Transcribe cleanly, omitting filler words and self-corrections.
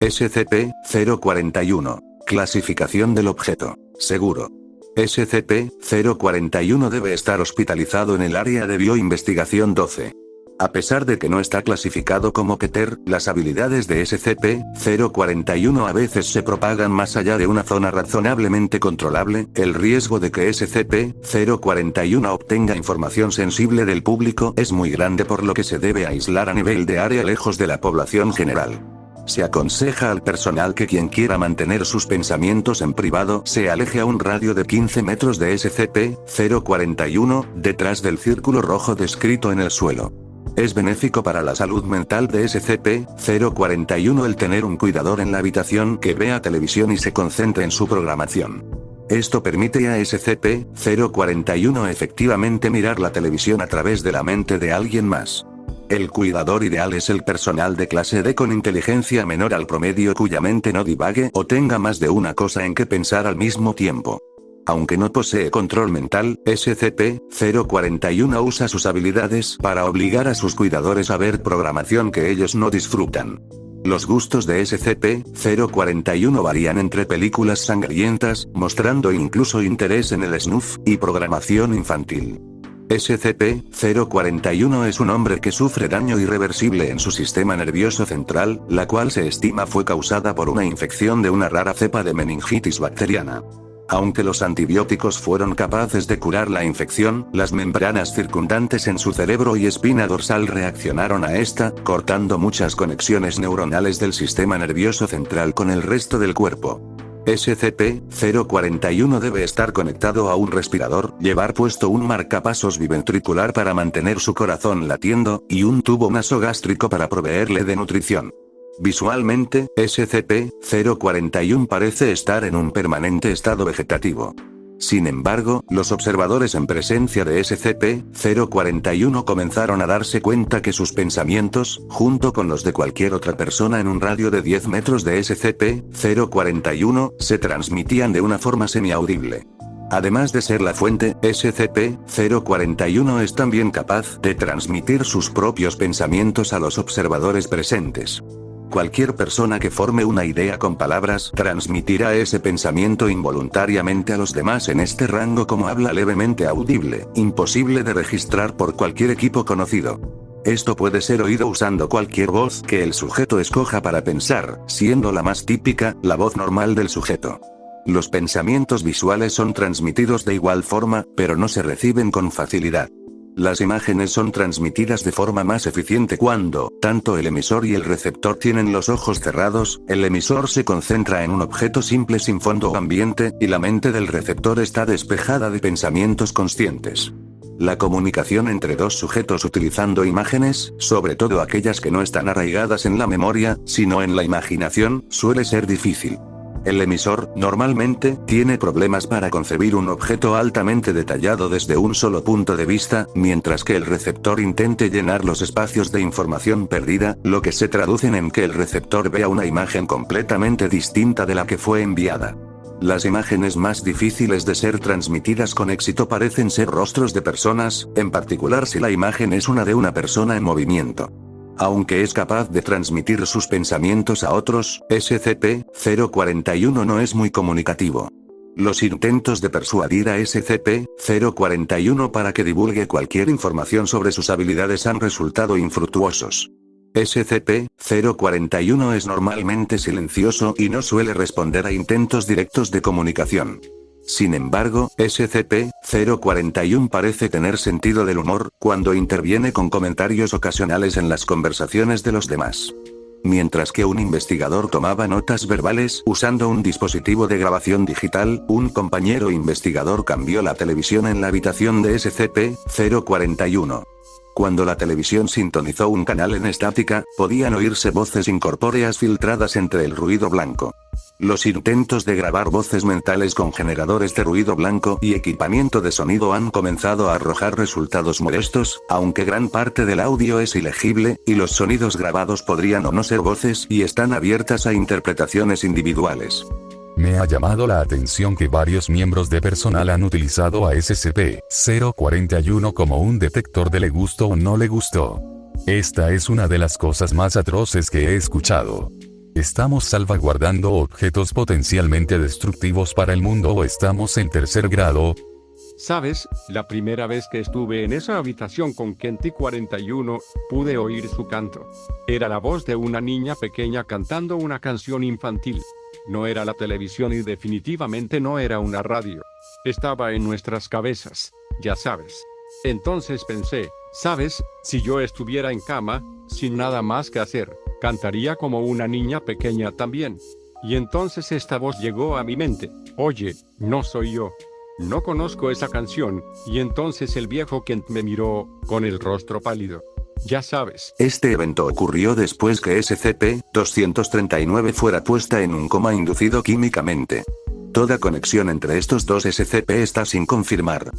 SCP-041. Clasificación del objeto. Seguro. SCP-041 debe estar hospitalizado en el área de bioinvestigación 12. A pesar de que no está clasificado como Keter, las habilidades de SCP-041 a veces se propagan más allá de una zona razonablemente controlable. El riesgo de que SCP-041 obtenga información sensible del público es muy grande, por lo que se debe aislar a nivel de área lejos de la población general. Se aconseja al personal que quien quiera mantener sus pensamientos en privado se aleje a un radio de 15 metros de SCP-041, detrás del círculo rojo descrito en el suelo. Es benéfico para la salud mental de SCP-041 el tener un cuidador en la habitación que vea televisión y se concentre en su programación. Esto permite a SCP-041 efectivamente mirar la televisión a través de la mente de alguien más. El cuidador ideal es el personal de clase D con inteligencia menor al promedio cuya mente no divague o tenga más de una cosa en que pensar al mismo tiempo. Aunque no posee control mental, SCP-041 usa sus habilidades para obligar a sus cuidadores a ver programación que ellos no disfrutan. Los gustos de SCP-041 varían entre películas sangrientas, mostrando incluso interés en el snuff, y programación infantil. SCP-041 es un hombre que sufre daño irreversible en su sistema nervioso central, la cual se estima fue causada por una infección de una rara cepa de meningitis bacteriana. Aunque los antibióticos fueron capaces de curar la infección, las membranas circundantes en su cerebro y espina dorsal reaccionaron a esta, cortando muchas conexiones neuronales del sistema nervioso central con el resto del cuerpo. SCP-041 debe estar conectado a un respirador, llevar puesto un marcapasos biventricular para mantener su corazón latiendo, y un tubo nasogástrico para proveerle de nutrición. Visualmente, SCP-041 parece estar en un permanente estado vegetativo. Sin embargo, los observadores en presencia de SCP-041 comenzaron a darse cuenta que sus pensamientos, junto con los de cualquier otra persona en un radio de 10 metros de SCP-041, se transmitían de una forma semiaudible. Además de ser la fuente, SCP-041 es también capaz de transmitir sus propios pensamientos a los observadores presentes. Cualquier persona que forme una idea con palabras transmitirá ese pensamiento involuntariamente a los demás en este rango como habla levemente audible, imposible de registrar por cualquier equipo conocido. Esto puede ser oído usando cualquier voz que el sujeto escoja para pensar, siendo la más típica, la voz normal del sujeto. Los pensamientos visuales son transmitidos de igual forma, pero no se reciben con facilidad. Las imágenes son transmitidas de forma más eficiente cuando, tanto el emisor y el receptor tienen los ojos cerrados, el emisor se concentra en un objeto simple sin fondo o ambiente, y la mente del receptor está despejada de pensamientos conscientes. La comunicación entre dos sujetos utilizando imágenes, sobre todo aquellas que no están arraigadas en la memoria, sino en la imaginación, suele ser difícil. El emisor, normalmente, tiene problemas para concebir un objeto altamente detallado desde un solo punto de vista, mientras que el receptor intente llenar los espacios de información perdida, lo que se traducen en que el receptor vea una imagen completamente distinta de la que fue enviada. Las imágenes más difíciles de ser transmitidas con éxito parecen ser rostros de personas, en particular si la imagen es una de una persona en movimiento. Aunque es capaz de transmitir sus pensamientos a otros, SCP-041 no es muy comunicativo. Los intentos de persuadir a SCP-041 para que divulgue cualquier información sobre sus habilidades han resultado infructuosos. SCP-041 es normalmente silencioso y no suele responder a intentos directos de comunicación. Sin embargo, SCP-041 parece tener sentido del humor, cuando interviene con comentarios ocasionales en las conversaciones de los demás. Mientras que un investigador tomaba notas verbales usando un dispositivo de grabación digital, un compañero investigador cambió la televisión en la habitación de SCP-041. Cuando la televisión sintonizó un canal en estática, podían oírse voces incorpóreas filtradas entre el ruido blanco. Los intentos de grabar voces mentales con generadores de ruido blanco y equipamiento de sonido han comenzado a arrojar resultados molestos, aunque gran parte del audio es ilegible, y los sonidos grabados podrían o no ser voces y están abiertas a interpretaciones individuales. Me ha llamado la atención que varios miembros de personal han utilizado a SCP-041 como un detector de le gustó o no le gustó. Esta es una de las cosas más atroces que he escuchado. ¿Estamos salvaguardando objetos potencialmente destructivos para el mundo o estamos en tercer grado? ¿Sabes? La primera vez que estuve en esa habitación con Kenty 41, pude oír su canto. Era la voz de una niña pequeña cantando una canción infantil. No era la televisión y definitivamente no era una radio. Estaba en nuestras cabezas, ya sabes. Entonces pensé, ¿sabes? Si yo estuviera en cama, sin nada más que hacer, cantaría como una niña pequeña también. Y entonces esta voz llegó a mi mente. Oye, no soy yo. No conozco esa canción, y entonces el viejo Kent me miró, con el rostro pálido. Ya sabes. Este evento ocurrió después que SCP-239 fuera puesta en un coma inducido químicamente. Toda conexión entre estos dos SCP está sin confirmar.